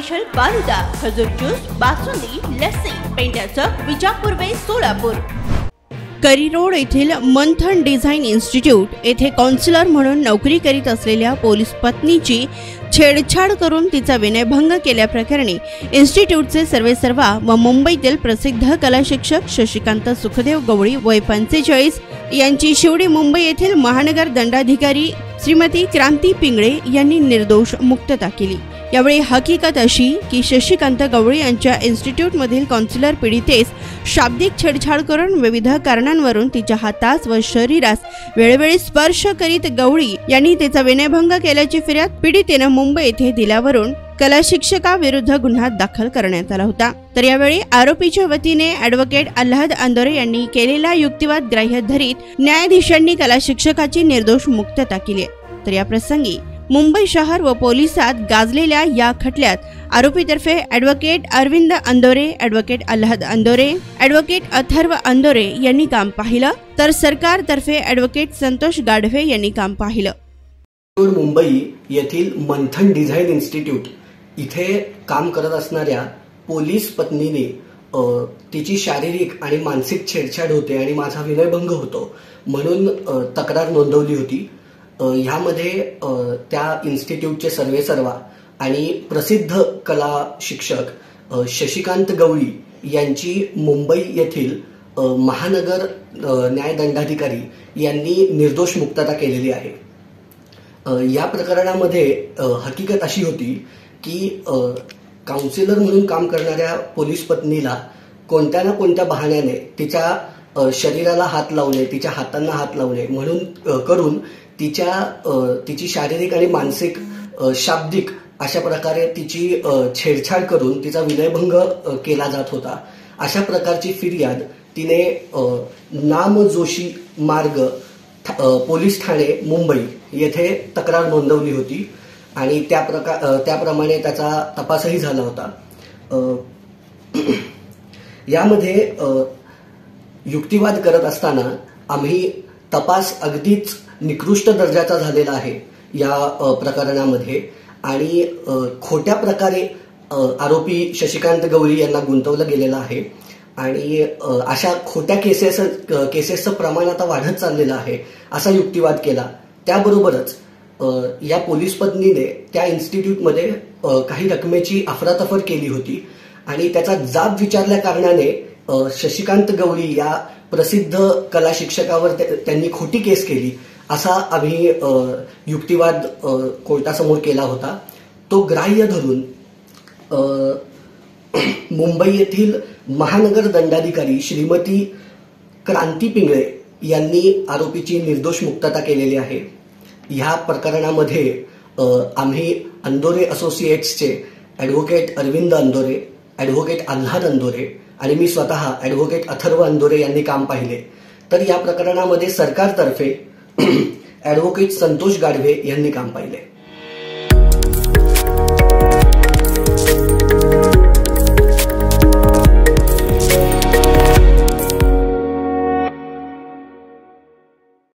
Special falooda, खजूर juice, basundi, lassi, पेंड्याचं Vijapur वे सोलापूर। करी road येथील मंथन design institute येथे काउन्सिलर म्हणून नोकरी करीत असलेल्या पोलीस पत्नीची छेडछाड करून तिचा विनयभंग केल्याप्रकरणी इन्स्टिट्यूटचे सर्वेसर्वा व मुंबईतील प्रसिद्ध कला शिक्षक शशिकांत सुखदेव गवळी वय 45 यांची शिवडी मुंबई येथील महानगर दंडाधिकारी श्रीमती क्रांती पिंगळे यांनी निर्दोष मुक्तता केली। यावेळी हकीकत अशी की शशिकांत गवळी यांच्या इन्स्टिट्यूटमधील काउन्सिलर पीडितेस शाब्दिक छेडछाड करून विविध कारणांवरून तिच्या हातास व शरीरास वेळोवेळी स्पर्श करीत गवळी यांनी तिचा विनयभंग केल्याची फिर्याद पीडितेने मुंबई येथे दिल्यावरून कला शिक्षकाविरुद्ध गुन्हा दाखल करण्यात आला होता। तर यावेळी आरोपीच्या वतीने ॲडव्होकेट आल्हाद अंदोरे यांनी केलेला युक्तिवाद ग्राह्य धरीत न्यायाधीशांनी कला शिक्षकाची निर्दोष मुक्तता केली। तर या प्रसंगी मुंबई शहर व पोलिसात गाजलेल्या या खटल्यात आरोपीतर्फे ॲडव्होकेट अरविंद अंदोरे, ॲडव्होकेट आल्हाद अंदोरे, ॲडव्होकेट अथर्व अंदोरे यांनी काम पाहिलं, तर सरकारतर्फे ॲडव्होकेट संतोष गाढवे यांनी काम पाहिलं। मुंबई येथील मंथन डिझाइन इन्स्टिट्यूट इथे काम करत असणाऱ्या पोलीस पत्नीने तिची शारीरिक आणि मानसिक छेडछाड होते आणि माझा विनयभंग होतो म्हणून तक्रार नोंदवली होती। ह्यामध्ये त्या इन्स्टिट्यूटचे सर्वेसर्वा आणि प्रसिद्ध कला शिक्षक शशिकांत गवळी यांची मुंबई येथील महानगर न्यायदंडाधिकारी यांनी निर्दोष मुक्तता केलेली आहे। या प्रकरणामध्ये हकीकत अशी होती की काउन्सिलर म्हणून काम करणाऱ्या पोलीस पत्नीला कोणत्या ना कोणत्या बहाण्याने तिच्या शरीराला हात लावणे, तिच्या हातांना हात लावणे म्हणून करून तिची शारीरिक आणि मानसिक शाब्दिक अशा प्रकारे तिची छेडछाड करून तिचा विनयभंग केला जात होता। अशा प्रकारची फिर्याद तिने नामजोशी मार्ग पोलीस ठाणे मुंबई येथे तक्रार नोंदवली होती आणि त्याप्रमाणे त्याचा तपासही झाला होता। यामध्ये युक्तिवाद करत असताना आम्ही तपास अगदीच निकृष्ट दर्जाचा झालेला आहे या प्रकरणामध्ये आणि खोट्या प्रकारे आरोपी शशिकांत गवळी यांना गुंतवलं गेलेलं आहे आणि अशा खोट्या केसेसचं प्रमाण आता वाढत चाललेलं आहे असा युक्तिवाद केला। त्याबरोबरच या पोलीस पत्नीने त्या इन्स्टिट्यूटमध्ये काही रकमेची अफरातफर केली होती आणि त्याचा जाब विचारल्या कारणाने शशिकांत गवळी या प्रसिद्ध कला शिक्षकावर त्यांनी खोटी केस केली असा आम्ही युक्तिवाद कोर्टासमोर केला होता। तो ग्राह्य धरून मुंबई येथील महानगर दंडाधिकारी श्रीमती क्रांती पिंगळे यांनी आरोपीची निर्दोष मुक्तता केलेली आहे। ह्या प्रकरणामध्ये आम्ही अंदोरे असोसिएट्सचे ॲडव्होकेट अरविंद अंदोरे, ॲडव्होकेट आल्हाद अंदोरे आणि मी स्वतः ॲडव्होकेट अथर्व अंदोरे यांनी काम पाहिले। तर या प्रकरणामध्ये सरकारतर्फे ॲडव्होकेट संतोष गाढवे यांनी काम पाहिले।